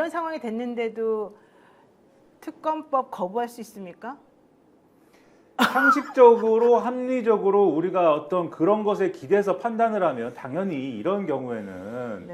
이런 상황이 됐는데도 특검법 거부할 수 있습니까? 상식적으로 합리적으로 우리가 어떤 그런 것에 기대서 판단을 하면 당연히 이런 경우에는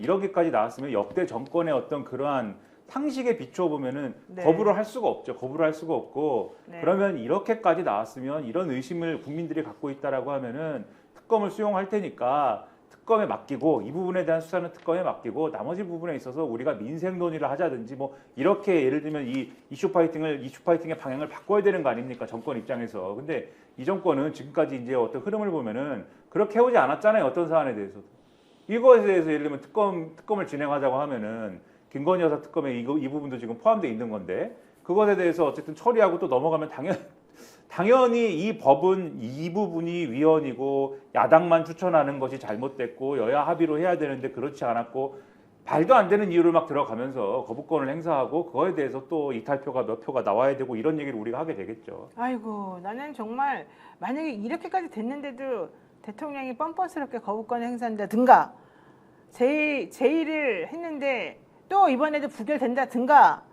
이렇게까지 나왔으면 역대 정권의 어떤 그러한 상식에 비춰보면은 네. 거부를 할 수가 없죠. 거부를 할 수가 없고 네. 그러면 이렇게까지 나왔으면 이런 의심을 국민들이 갖고 있다라고 하면은 특검을 수용할 테니까 특검에 맡기고 이 부분에 대한 수사는 특검에 맡기고 나머지 부분에 있어서 우리가 민생 논의를 하자든지 뭐 이렇게 예를 들면 이 이슈 파이팅의 방향을 바꿔야 되는 거 아닙니까? 정권 입장에서. 근데 이 정권은 지금까지 이제 어떤 흐름을 보면은 그렇게 해오지 않았잖아요. 어떤 사안에 대해서도. 이거에 대해서 예를 들면 특검을 진행하자고 하면은 김건희 여사 특검에 이 부분도 지금 포함되어 있는 건데 그것에 대해서 어쨌든 처리하고 또 넘어가면 당연히 이 법은 이 부분이 위헌이고 야당만 추천하는 것이 잘못됐고 여야 합의로 해야 되는데 그렇지 않았고 말도 안 되는 이유를 막 들어가면서 거부권을 행사하고 그거에 대해서 또 이탈표가 몇 표가 나와야 되고 이런 얘기를 우리가 하게 되겠죠. 아이고 나는 정말 만약에 이렇게까지 됐는데도 대통령이 뻔뻔스럽게 거부권 행사한다든가 제의를 했는데 또 이번에도 부결된다든가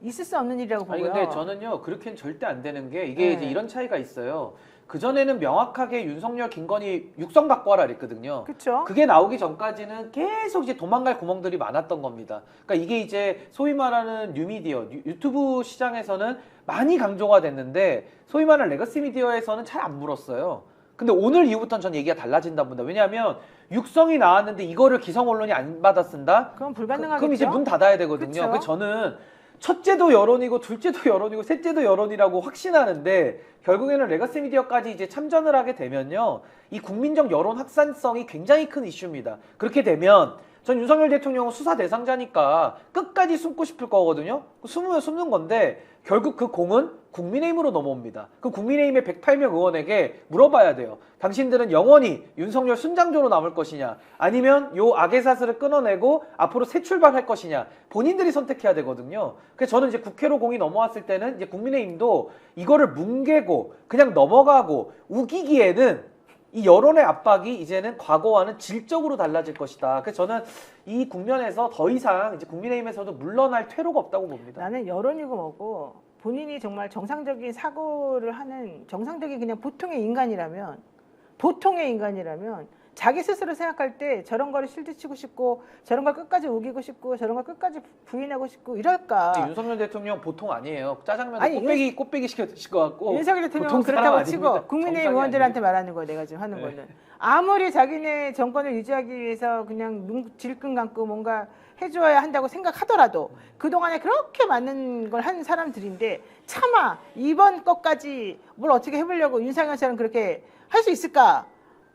있을 수 없는 일이라고 보고요. 아니 근데 저는요 그렇게는 절대 안 되는 게 이게 네. 이제 이런 차이가 있어요. 그 전에는 명확하게 윤석열, 김건희 육성 갖고 와라 그랬거든요. 그렇죠. 그게 나오기 전까지는 계속 이제 도망갈 구멍들이 많았던 겁니다. 그러니까 이게 이제 소위 말하는 뉴미디어, 유튜브 시장에서는 많이 강조가 됐는데 소위 말하는 레거시 미디어에서는 잘 안 물었어요. 근데 오늘 이후부터는 전 얘기가 달라진다 봅니다. 왜냐하면 육성이 나왔는데 이거를 기성 언론이 안 받아 쓴다? 그럼 불가능하겠죠. 그럼 이제 문 닫아야 되거든요. 그쵸? 그래서 저는 첫째도 여론이고 둘째도 여론이고 셋째도 여론이라고 확신하는데 결국에는 레거시 미디어까지 이제 참전을 하게 되면요. 이 국민적 여론 확산성이 굉장히 큰 이슈입니다. 그렇게 되면 전 윤석열 대통령은 수사 대상자니까 끝까지 숨고 싶을 거거든요. 숨으면 숨는 건데 결국 그 공은 국민의힘으로 넘어옵니다. 그 국민의힘의 108명 의원에게 물어봐야 돼요. 당신들은 영원히 윤석열 순장조로 남을 것이냐 아니면 요 악의 사슬을 끊어내고 앞으로 새 출발할 것이냐 본인들이 선택해야 되거든요. 그래서 저는 이제 국회로 공이 넘어왔을 때는 이제 국민의힘도 이거를 뭉개고 그냥 넘어가고 우기기에는 이 여론의 압박이 이제는 과거와는 질적으로 달라질 것이다. 그래서 저는 이 국면에서 더 이상 이제 국민의힘에서도 물러날 퇴로가 없다고 봅니다. 나는 여론이고 뭐고 본인이 정말 정상적인 사고를 하는 정상적인 그냥 보통의 인간이라면 자기 스스로 생각할 때 저런 거를 실드치고 싶고 저런 걸 끝까지 우기고 싶고 저런 걸 끝까지 부인하고 싶고 이럴까. 근데 윤석열 대통령 보통 아니에요. 짜장면 아니, 꽃배기 시켜 드실 것 같고. 윤석열 대통령은 보통 사람 그렇다고 치고 아닙니다. 국민의힘 정상이 의원들한테 아닙니다. 말하는 거예요. 내가 지금 하는 네. 거는 아무리 자기네 정권을 유지하기 위해서 그냥 눈 질끈 감고 뭔가 해줘야 한다고 생각하더라도 그동안에 그렇게 많은 걸 한 사람들인데 차마 이번 것까지 뭘 어떻게 해보려고 윤석열처럼 그렇게 할 수 있을까?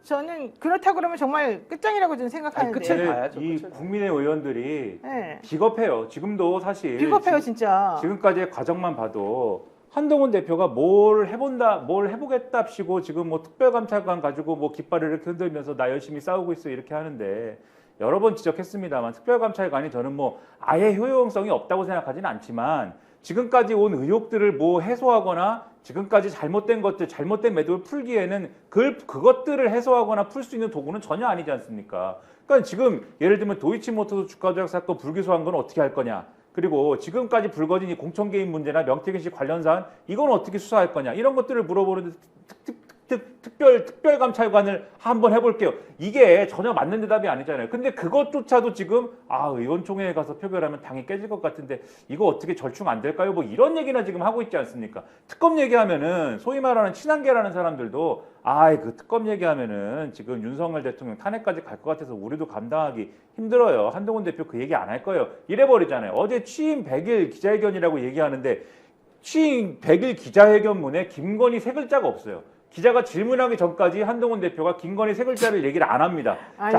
저는 그렇다고 그러면 정말 끝장이라고 저는 생각하는데. 아니, 끝을 봐야죠. 이 끝을 국민의 의원들이 네. 비겁해요. 지금도 사실 비겁해요 진짜. 지금까지의 과정만 봐도 한동훈 대표가 뭘 해보겠답시고 지금 뭐 특별감찰관 가지고 뭐 깃발을 이렇게 흔들면서 나 열심히 싸우고 있어 이렇게 하는데 여러 번 지적했습니다만 특별감찰관이 저는 뭐 아예 효용성이 없다고 생각하지는 않지만 지금까지 온 의혹들을 뭐 해소하거나 지금까지 잘못된 것들, 잘못된 매도를 풀기에는 그것들을 해소하거나 풀 수 있는 도구는 전혀 아니지 않습니까? 그러니까 지금 예를 들면 도이치모터스 주가 조작 사건 불기소한 건 어떻게 할 거냐? 그리고 지금까지 불거진 이 공천 개입 문제나 명태균 씨 관련 사안 이건 어떻게 수사할 거냐? 이런 것들을 물어보는데 특별감찰관을 한번 해볼게요. 이게 전혀 맞는 대답이 아니잖아요. 근데 그것조차도 지금 의원총회에 가서 표결하면 당이 깨질 것 같은데 이거 어떻게 절충 안 될까요? 뭐 이런 얘기나 지금 하고 있지 않습니까? 특검 얘기하면은 소위 말하는 친한계라는 사람들도 그 특검 얘기하면은 지금 윤석열 대통령 탄핵까지 갈 것 같아서 우리도 감당하기 힘들어요. 한동훈 대표 그 얘기 안 할 거예요. 이래버리잖아요. 어제 취임 100일 기자회견이라고 얘기하는데 취임 100일 기자회견문에 김건희 세 글자가 없어요. 기자가 질문하기 전까지 한동훈 대표가 김건희 세 글자를 얘기를 안 합니다. 아이고.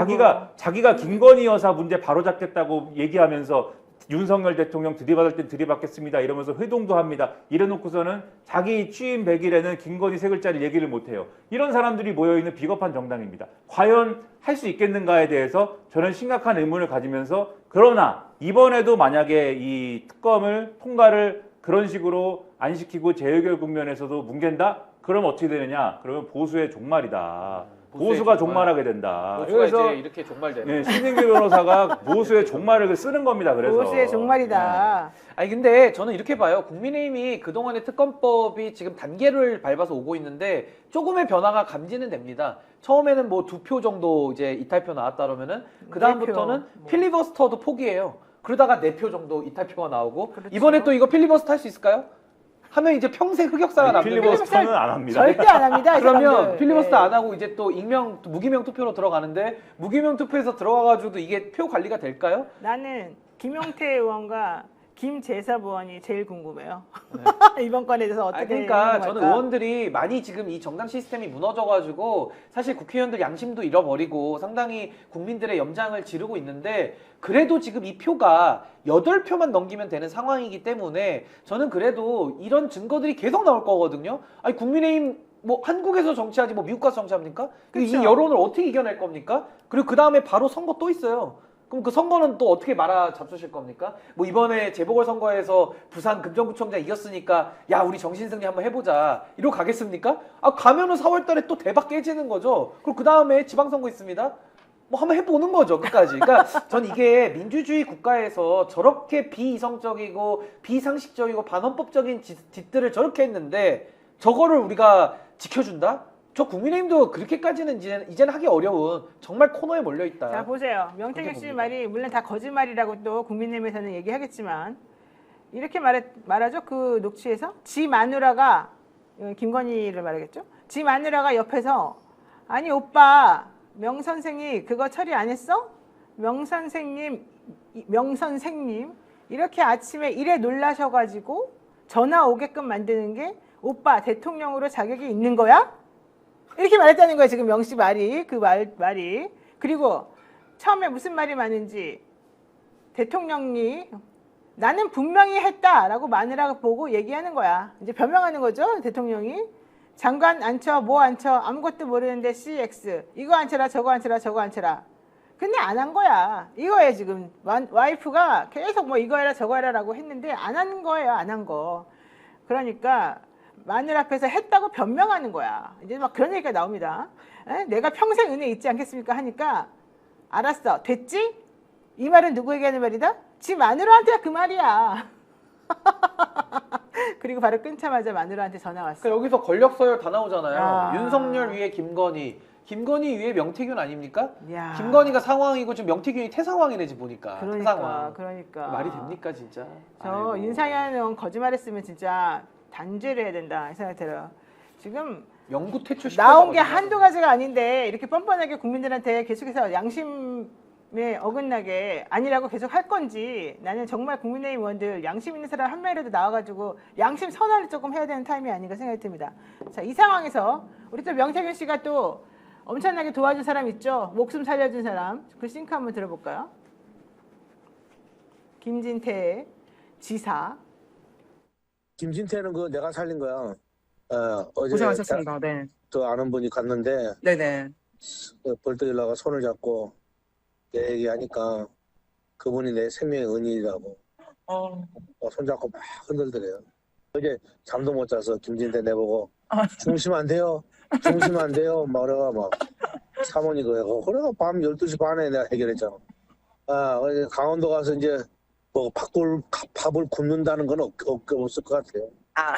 자기가 김건희 여사 문제 바로잡겠다고 얘기하면서 윤석열 대통령 들이받을 땐 들이받겠습니다 이러면서 회동도 합니다. 이래놓고서는 자기 취임 100일에는 김건희 세 글자를 얘기를 못해요. 이런 사람들이 모여있는 비겁한 정당입니다. 과연 할 수 있겠는가에 대해서 저는 심각한 의문을 가지면서 그러나 이번에도 만약에 이 특검을 통과를 그런 식으로 안 시키고 재의결 국면에서도 뭉갠다? 그럼 어떻게 되느냐? 그러면 보수의 종말이다. 보수가 종말하게 된다. 보수가 그래서 이제 이렇게 종말되는. 네, 신승규 변호사가 보수의 종말을 쓰는 겁니다. 그래서 보수의 종말이다. 아니 근데 저는 이렇게 봐요. 국민의힘이 그동안의 특검법이 지금 단계를 밟아서 오고 있는데 조금의 변화가 감지는 됩니다. 처음에는 뭐 2표 정도 이제 이탈표 나왔다 그러면은 그 다음부터는 뭐. 필리버스터도 포기해요. 그러다가 4표 정도 이탈표가 나오고 그렇죠. 이번에 또 이거 필리버스터 할 수 있을까요? 하면 이제 평생 흑역사가 남는 거예요. 필리버스터는 안 합니다. 절대 안 합니다. 이 그러면 사람들. 필리버스터 네. 안 하고 이제 또 무기명 투표로 들어가는데 무기명 투표에서 들어가가지고도 이게 표 관리가 될까요? 나는 김용태 의원과 김재섭 의원이 제일 궁금해요. 이번 건에 대해서 어떻게 그러니까 행동할까? 저는 의원들이 많이 지금 이 정당 시스템이 무너져가지고 사실 국회의원들 양심도 잃어버리고 상당히 국민들의 염장을 지르고 있는데 그래도 지금 이 표가 8표만 넘기면 되는 상황이기 때문에 저는 그래도 이런 증거들이 계속 나올 거거든요. 아니 국민의힘 뭐 한국에서 정치하지 뭐 미국 가서 정치합니까? 이 그쵸. 여론을 어떻게 이겨낼 겁니까? 그리고 그 다음에 바로 선거 또 있어요. 그럼 그 선거는 또 어떻게 말아 잡수실 겁니까? 뭐 이번에 재보궐선거에서 부산 금정구청장 이겼으니까 야 우리 정신승리 한번 해보자 이러고 가겠습니까? 아 가면은 4월달에 또 대박 깨지는 거죠. 그리고 그 다음에 지방선거 있습니다. 뭐 한번 해보는 거죠 끝까지. 그러니까 전 이게 민주주의 국가에서 저렇게 비이성적이고 비상식적이고 반헌법적인 짓들을 저렇게 했는데 저거를 우리가 지켜준다? 저 국민의힘도 그렇게까지는 이제는 하기 어려운 정말 코너에 몰려 있다. 자 보세요. 명태균 씨 말이 물론 다 거짓말이라고 또 국민의힘에서는 얘기하겠지만 이렇게 말하죠. 그 녹취에서 지 마누라가 김건희를 말하겠죠. 지 마누라가 옆에서 아니 오빠 명 선생이 그거 처리 안 했어? 명 선생님 이렇게 아침에 일에 놀라셔가지고 전화 오게끔 만드는 게 오빠 대통령으로 자격이 있는 거야? 이렇게 말했다는 거예요. 지금 명씨 말이 말이. 그리고 처음에 무슨 말이 많은지 대통령이 나는 분명히 했다라고 마누라가 보고 얘기하는 거야. 이제 변명하는 거죠. 대통령이 장관 앉혀 뭐 앉혀 아무것도 모르는데 CX 이거 앉혀라 저거 앉혀라 저거 앉혀라. 근데 안 한 거야. 이거예요 지금. 와이프가 계속 뭐 이거 해라 저거 해라라고 했는데 안 한 거예요. 안 한 거. 그러니까 마늘 앞에서 했다고 변명하는 거야. 이제 막 그런 얘기가 나옵니다. 내가 평생 은혜 잊지 않겠습니까? 하니까 알았어. 됐지? 이 말은 누구에게 하는 말이다? 지 마누라한테 그 말이야. 그리고 바로 끊자마자 마누라한테 전화 왔어. 그러니까 여기서 권력 서열 다 나오잖아요. 야. 윤석열 위에 김건희 위에 명태균 아닙니까? 야. 김건희가 상황이고 지금 명태균이 태상황이네 지금 보니까. 태상황. 그러니까. 말이 됩니까 진짜? 저 아이고. 윤상현 의원 거짓말했으면 진짜 단죄를 해야 된다 이 생각이 들어요. 지금 영구 퇴출 나온 게 시켰거든요. 한두 가지가 아닌데 이렇게 뻔뻔하게 국민들한테 계속해서 양심에 어긋나게 아니라고 계속 할 건지 나는 정말 국민의힘 의원들 양심 있는 사람 한 명이라도 나와가지고 양심 선언을 조금 해야 되는 타임이 아닌가 생각이 듭니다. 자, 이 상황에서 우리 또 명태균 씨가 또 엄청나게 도와준 사람 있죠? 목숨 살려준 사람. 그 싱크 한번 들어볼까요? 김진태 지사. 김진태는 그 내가 살린 거야. 어제 고생하셨습니다. 네. 또 아는 분이 갔는데 네네. 벌떡 일어나가 손을 잡고 내 얘기하니까 그분이 내 생명의 은인이라고 손잡고 막 흔들더래요. 어제 잠도 못 자서 김진태 내보고 주무시면 안 돼요. 주무시면 안 돼요. 막 그래가 막 사모님 그래가 그래가 밤 12시 반에 내가 해결했잖아. 어제 강원도 가서 이제 뭐 밥을 굽는다는 건 없을 것 같아요. 아,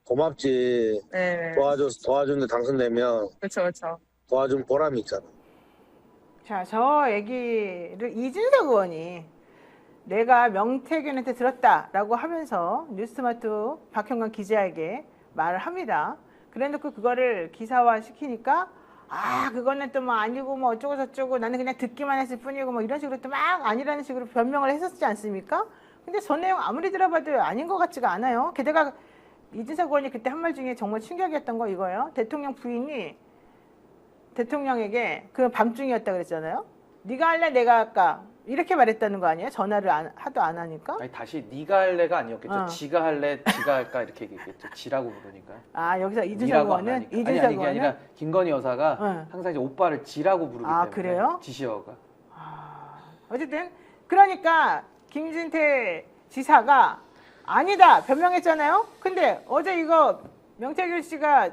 고맙지. 네. 도와주는데 당선되면 그렇죠, 그렇죠. 도와준 보람이 있잖아. 자, 저 얘기를 이준석 의원이 내가 명태균한테 들었다라고 하면서 뉴스마트 박형관 기자에게 말을 합니다. 그래놓고 그거를 기사화 시키니까 그거는 또 뭐 아니고 뭐 어쩌고 저쩌고 나는 그냥 듣기만 했을 뿐이고 뭐 이런 식으로 또 막 아니라는 식으로 변명을 했었지 않습니까? 근데 저 내용 아무리 들어봐도 아닌 것 같지가 않아요. 게다가 이준석 의원이 그때 한 말 중에 정말 충격이었던 거 이거예요. 대통령 부인이 대통령에게 그 밤중이었다 그랬잖아요. 네가 할래 내가 할까 이렇게 말했다는 거 아니에요? 전화를 하도 안 하니까. 아니 다시 네가 할래가 아니었겠죠. 어. 지가 할래, 지가 할까 이렇게 얘기했겠죠. 지라고 부르니까. 여기서 이준석 니라고 안 의원은 하니까. 이준석 아니 이게 아니라 의원은 김건희 여사가 응. 항상 이제 오빠를 지라고 부르기 때문에. 그래요? 지시어가. 어쨌든 그러니까 김진태 지사가 아니다 변명했잖아요. 근데 어제 이거 명태균 씨가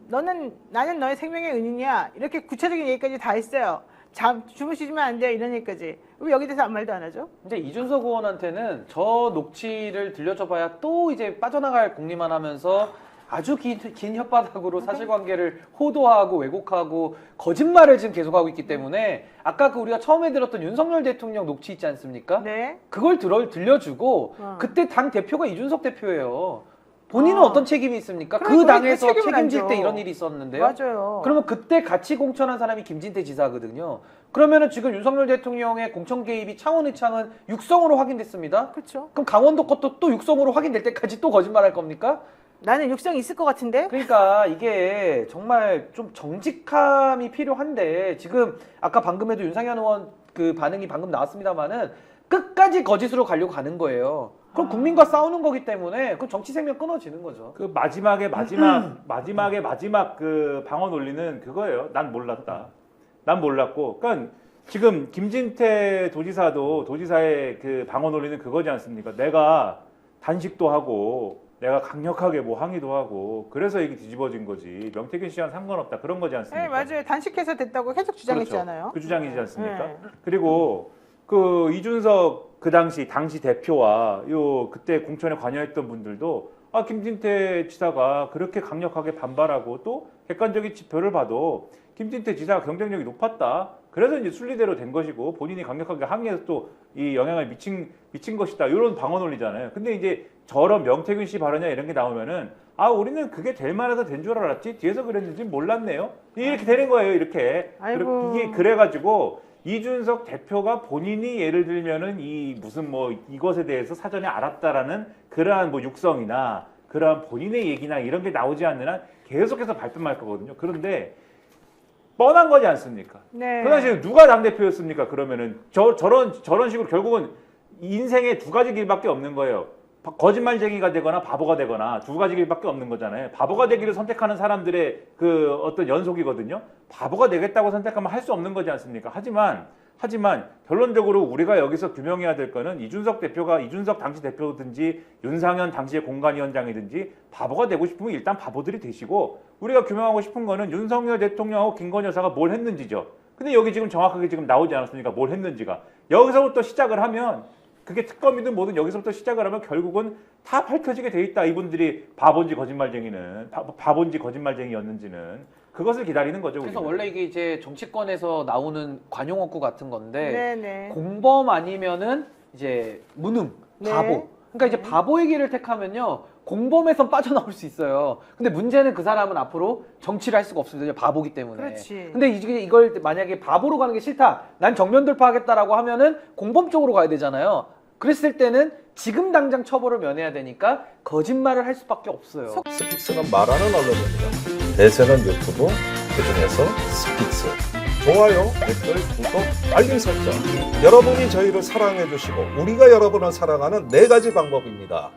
나는 너의 생명의 은인이야. 이렇게 구체적인 얘기까지 다 했어요. 주무시면 안 돼요. 이런 얘기까지. 왜 여기 대해서 아무 말도 안 하죠? 이제 이준석 의원한테는 저 녹취를 들려줘봐야 또 이제 빠져나갈 궁리만 하면서 아주 긴 혓바닥으로 사실관계를 호도하고 왜곡하고 거짓말을 지금 계속하고 있기 때문에 아까 그 우리가 처음에 들었던 윤석열 대통령 녹취 있지 않습니까? 네. 그걸 들려주고 그때 당 대표가 이준석 대표예요. 본인은 어떤 책임이 있습니까? 그러니까 그 당에서 왜 책임을 안 책임질 져? 때 이런 일이 있었는데요. 맞아요. 그러면 그때 같이 공천한 사람이 김진태 지사거든요. 그러면은 지금 윤석열 대통령의 공천 개입이 창원의창은 육성으로 확인됐습니다. 그렇죠. 그럼 강원도 것도 또 육성으로 확인될 때까지 또 거짓말할 겁니까? 나는 육성이 있을 것 같은데. 그러니까 이게 정말 좀 정직함이 필요한데 지금 아까 방금 해도 윤상현 의원 그 반응이 방금 나왔습니다만은 끝까지 거짓으로 가려고 가는 거예요. 그럼 국민과 싸우는 거기 때문에 그 정치 생명 끊어지는 거죠. 그 마지막에 마지막 그 방어 논리는 그거예요. 난 몰랐다. 난 몰랐고, 그러니까 지금 김진태 도지사의 그 방어 논리는 그거지 않습니까? 내가 단식도 하고, 내가 강력하게 뭐 항의도 하고, 그래서 이게 뒤집어진 거지. 명태균 씨와는 상관없다. 그런 거지 않습니까? 네, 맞아요. 단식해서 됐다고 계속 주장했잖아요. 그렇죠. 그 주장이지 않습니까? 네. 그리고 그 이준석 그 당시 대표와 그때 공천에 관여했던 분들도 김진태 지사가 그렇게 강력하게 반발하고 또 객관적인 지표를 봐도 김진태 지사가 경쟁력이 높았다. 그래서 이제 순리대로 된 것이고 본인이 강력하게 항의해서 또 이 영향을 미친 것이다. 이런 방어 논리잖아요. 근데 이제 저런 명태균 씨 발언이나 이런 게 나오면은 우리는 그게 될 만해서 된 줄 알았지 뒤에서 그랬는지 몰랐네요. 이렇게 되는 거예요. 이렇게. 아이고. 이게 그래가지고 이준석 대표가 본인이 예를 들면은 이 무슨 뭐 이것에 대해서 사전에 알았다라는 그러한 뭐 육성이나 그러한 본인의 얘기나 이런 게 나오지 않는 한 계속해서 발뺌할 거거든요. 그런데 뻔한 거지 않습니까? 네. 그 당시에 누가 당대표였습니까? 그러면은 저런 식으로 결국은 인생에 두 가지 길밖에 없는 거예요. 거짓말쟁이가 되거나 바보가 되거나 두 가지 길밖에 없는 거잖아요. 바보가 되기를 선택하는 사람들의 그 어떤 연속이거든요. 바보가 되겠다고 선택하면 할 수 없는 거지 않습니까? 하지만 결론적으로 우리가 여기서 규명해야 될 거는 이준석 당시 대표든지 윤상현 당시의 공관위원장이든지 바보가 되고 싶으면 일단 바보들이 되시고 우리가 규명하고 싶은 거는 윤석열 대통령하고 김건희 여사가 뭘 했는지죠. 근데 여기 지금 정확하게 지금 나오지 않았습니까? 뭘 했는지가. 여기서부터 시작을 하면 그게 특검이든 뭐든 여기서부터 시작을 하면 결국은 다 밝혀지게 돼 있다. 이분들이 바본지 거짓말쟁이였는지는 그것을 기다리는 거죠. 그래서 우리는. 원래 이게 이제 정치권에서 나오는 관용어구 같은 건데 네네. 공범 아니면은 이제 무능, 네. 바보. 그러니까 이제 바보의 길을 택하면요 공범에선 빠져나올 수 있어요. 근데 문제는 그 사람은 앞으로 정치를 할 수가 없습니다. 이제 바보기 때문에. 그렇지. 근데 이걸 만약에 바보로 가는 게 싫다, 난 정면 돌파하겠다라고 하면은 공범 쪽으로 가야 되잖아요. 그랬을 때는 지금 당장 처벌을 면해야 되니까 거짓말을 할 수밖에 없어요. 스픽스는 말하는 언론입니다. 대세는 유튜브, 그중에서 스픽스. 좋아요, 댓글, 구독, 알림 설정. 여러분이 저희를 사랑해 주시고 우리가 여러분을 사랑하는 4가지 방법입니다.